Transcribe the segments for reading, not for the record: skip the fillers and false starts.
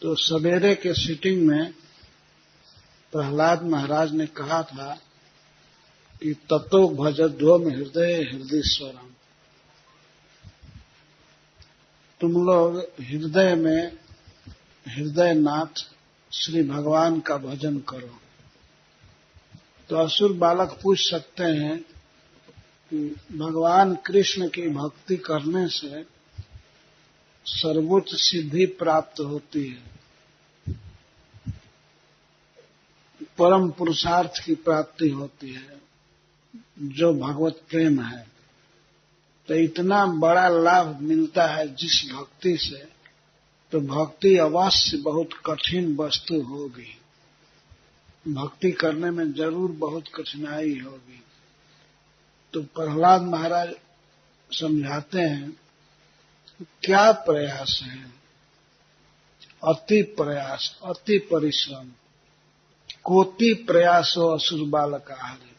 तो सवेरे के सीटिंग में प्रहलाद महाराज ने कहा था कि ततो भजध्वम हृदय हृदयेश्वरम, तुम लोग हृदय में हृदयनाथ श्री भगवान का भजन करो। तो असुर बालक पूछ सकते हैं कि भगवान कृष्ण की भक्ति करने से सर्वोच्च सिद्धि प्राप्त होती है, परम पुरुषार्थ की प्राप्ति होती है जो भगवत प्रेम है। तो इतना बड़ा लाभ मिलता है जिस भक्ति से, तो भक्ति अवश्य बहुत कठिन वस्तु होगी, भक्ति करने में जरूर बहुत कठिनाई होगी। तो प्रहलाद महाराज समझाते हैं क्या प्रयास है, अति प्रयास, अति परिश्रम, कोटि प्रयासो असुर बालक आहारे।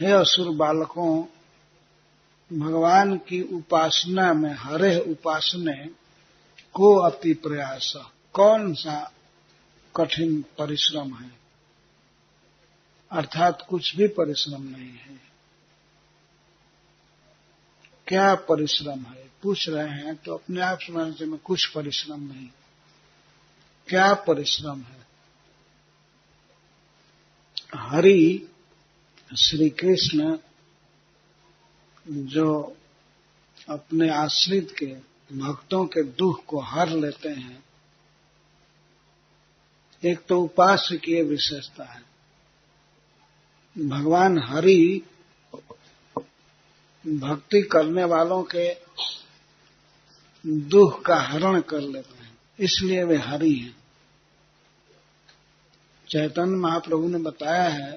हे असुर बालकों, भगवान की उपासना में, हरे उपासने को अति प्रयास, कौन सा कठिन परिश्रम है, अर्थात कुछ भी परिश्रम नहीं है। क्या परिश्रम है पूछ रहे हैं, तो अपने आप समझना चाहिए कुछ परिश्रम नहीं। क्या परिश्रम है? हरि श्री कृष्ण जो अपने आश्रित के भक्तों के दुख को हर लेते हैं, एक तो उपास्य की विशेषता है। भगवान हरि भक्ति करने वालों के दुख का हरण कर लेते हैं, इसलिए वे हरि हैं। चैतन्य महाप्रभु ने बताया है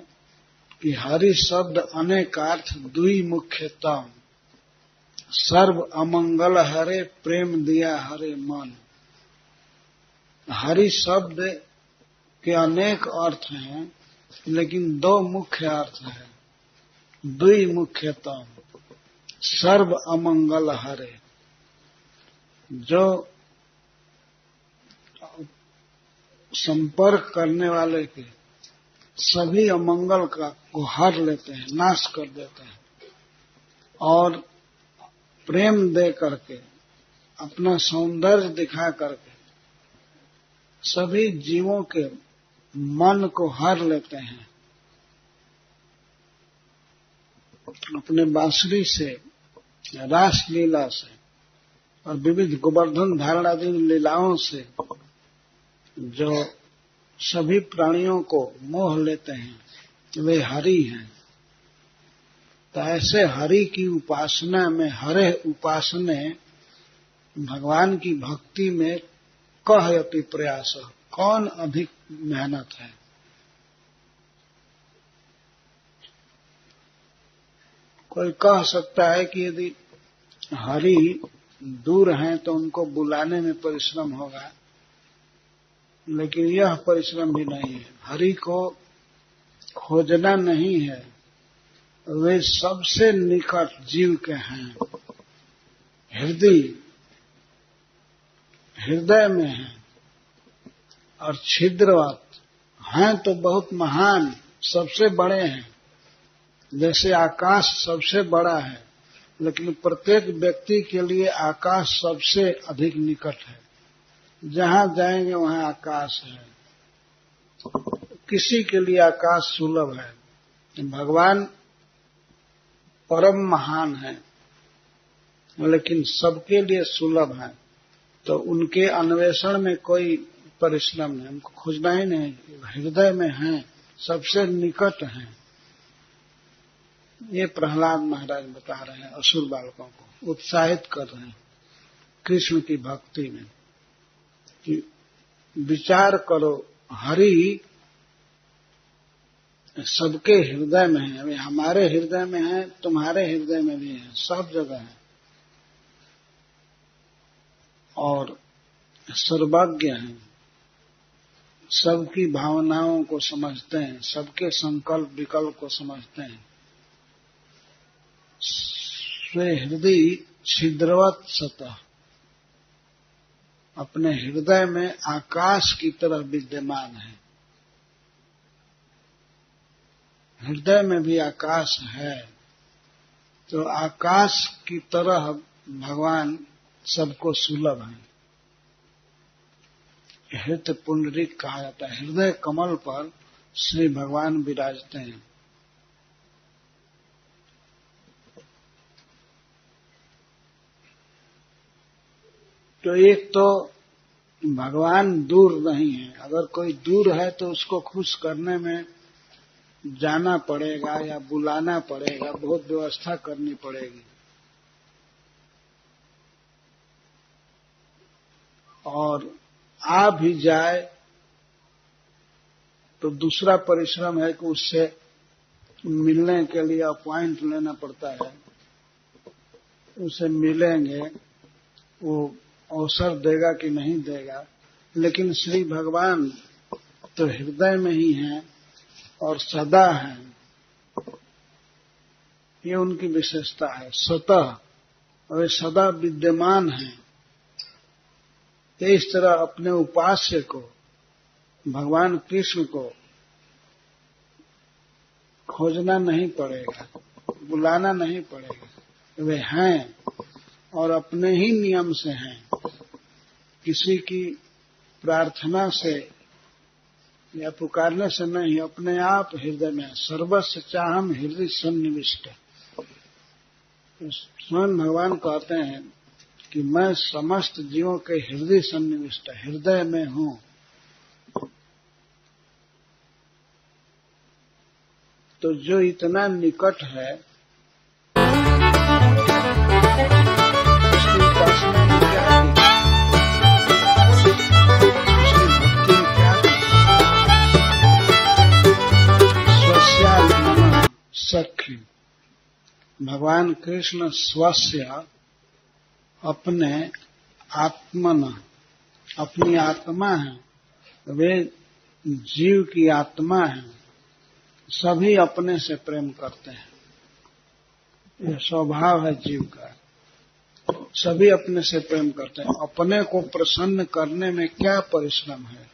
कि हरि शब्द अनेकार्थ दुई मुख्यतम, सर्व अमंगल हरे प्रेम दिया हरे मन। हरि शब्द के अनेक अर्थ हैं, लेकिन दो मुख्य अर्थ है, दुई मुख्यतम, सर्व अमंगल हरे, जो संपर्क करने वाले के सभी अमंगल को हर लेते हैं, नाश कर देते हैं, और प्रेम दे करके, अपना सौंदर्य दिखा करके सभी जीवों के मन को हर लेते हैं। अपने बांसुरी से, रास लीला से और विविध गोवर्धन धारण आदि लीलाओं से जो सभी प्राणियों को मोह लेते हैं, वे हरि हैं। तो ऐसे हरि की उपासना में, हरे उपासने, भगवान की भक्ति में कह अति प्रयास, कौन अधिक मेहनत है। कोई कह सकता है कि यदि हरि दूर हैं तो उनको बुलाने में परिश्रम होगा, लेकिन यह परिश्रम भी नहीं है। हरि को खोजना नहीं है, वे सबसे निकट जीव के हैं, हृदय में हैं, और छिद्रवत हैं तो बहुत महान, सबसे बड़े हैं। जैसे आकाश सबसे बड़ा है, लेकिन प्रत्येक व्यक्ति के लिए आकाश सबसे अधिक निकट है। जहां जाएंगे वहां आकाश है, किसी के लिए आकाश सुलभ है। भगवान परम महान है, लेकिन सबके लिए सुलभ है। तो उनके अन्वेषण में कोई परिश्रम नहीं, उनको खोजना ही नहीं, हृदय में है, सबसे निकट हैं। ये प्रहलाद महाराज बता रहे हैं, असुर बालकों को उत्साहित कर रहे हैं कृष्ण की भक्ति में कि विचार करो, हरि सबके हृदय में है, वे हमारे हृदय में है, तुम्हारे हृदय में भी है, सब जगह है, और सर्वज्ञ हैं, सबकी भावनाओं को समझते हैं, सबके संकल्प विकल्प को समझते हैं। स्वे हृदय छिद्रवत सतः, अपने हृदय में आकाश की तरह विद्यमान है। हृदय में भी आकाश है, तो आकाश की तरह भगवान सबको सुलभ है। हृदय पुंडरीक कहा जाता है। हृदय कमल पर श्री भगवान विराजते हैं। तो एक तो भगवान दूर नहीं है। अगर कोई दूर है तो उसको खुश करने में जाना पड़ेगा या बुलाना पड़ेगा, बहुत व्यवस्था करनी पड़ेगी। और आ भी जाए तो दूसरा परिश्रम है कि उससे मिलने के लिए अपॉइंट लेना पड़ता है। उसे मिलेंगे, वो अवसर देगा कि नहीं देगा। लेकिन श्री भगवान तो हृदय में ही हैं और सदा हैं। ये उनकी विशेषता है, स्वतः, और वे सदा विद्यमान हैं। इस तरह अपने उपास्य को, भगवान कृष्ण को खोजना नहीं पड़ेगा, बुलाना नहीं पड़ेगा। वे हैं और अपने ही नियम से हैं। किसी की प्रार्थना से या पुकारने से नहीं, अपने आप हृदय में। सर्वस्य चाहम हृदय सन्निविष्ट। स्वयं भगवान कहते हैं कि मैं समस्त जीवों के हृदय सन्निविष्ट, हृदय में हूं। तो जो इतना निकट है उसकी उपासना में क्या की, उसकी भक्ति में क्या की? स्वस्यात्मनः सख्य। भगवान कृष्ण स्वस्य, अपने आत्मन, अपनी आत्मा है। वे जीव की आत्मा है। सभी अपने से प्रेम करते हैं। यह स्वभाव है जीव का। सभी अपने से प्रेम करते हैं। अपने को प्रसन्न करने में क्या परिश्रम है।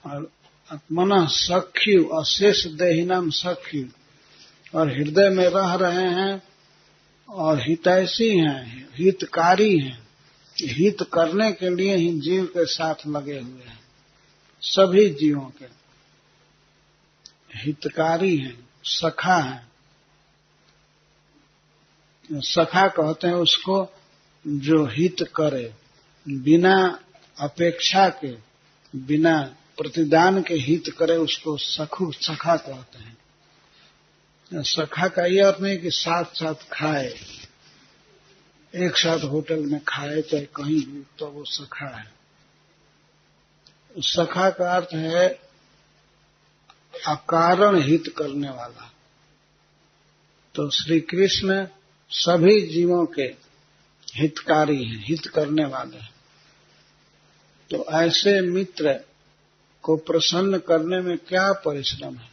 और आत्मना सख्यु, अशेष देहिनाम सख्यु, और हृदय में रह रहे हैं और हितैषी हैं, हितकारी हैं। हित करने के लिए ही जीव के साथ लगे हुए हैं। सभी जीवों के हितकारी हैं, सखा हैं। सखा कहते हैं उसको जो हित करे, बिना अपेक्षा के, बिना प्रतिदान के हित करे, उसको सखा कहते हैं। सखा का यह अर्थ नहीं कि साथ साथ खाए, एक साथ होटल में खाए चाहे कहीं भी, तो वो सखा है। सखा का अर्थ है अकारण हित करने वाला। तो श्री कृष्ण सभी जीवों के हितकारी हैं, हित करने वाले हैं। तो ऐसे मित्र को प्रसन्न करने में क्या परिश्रम है।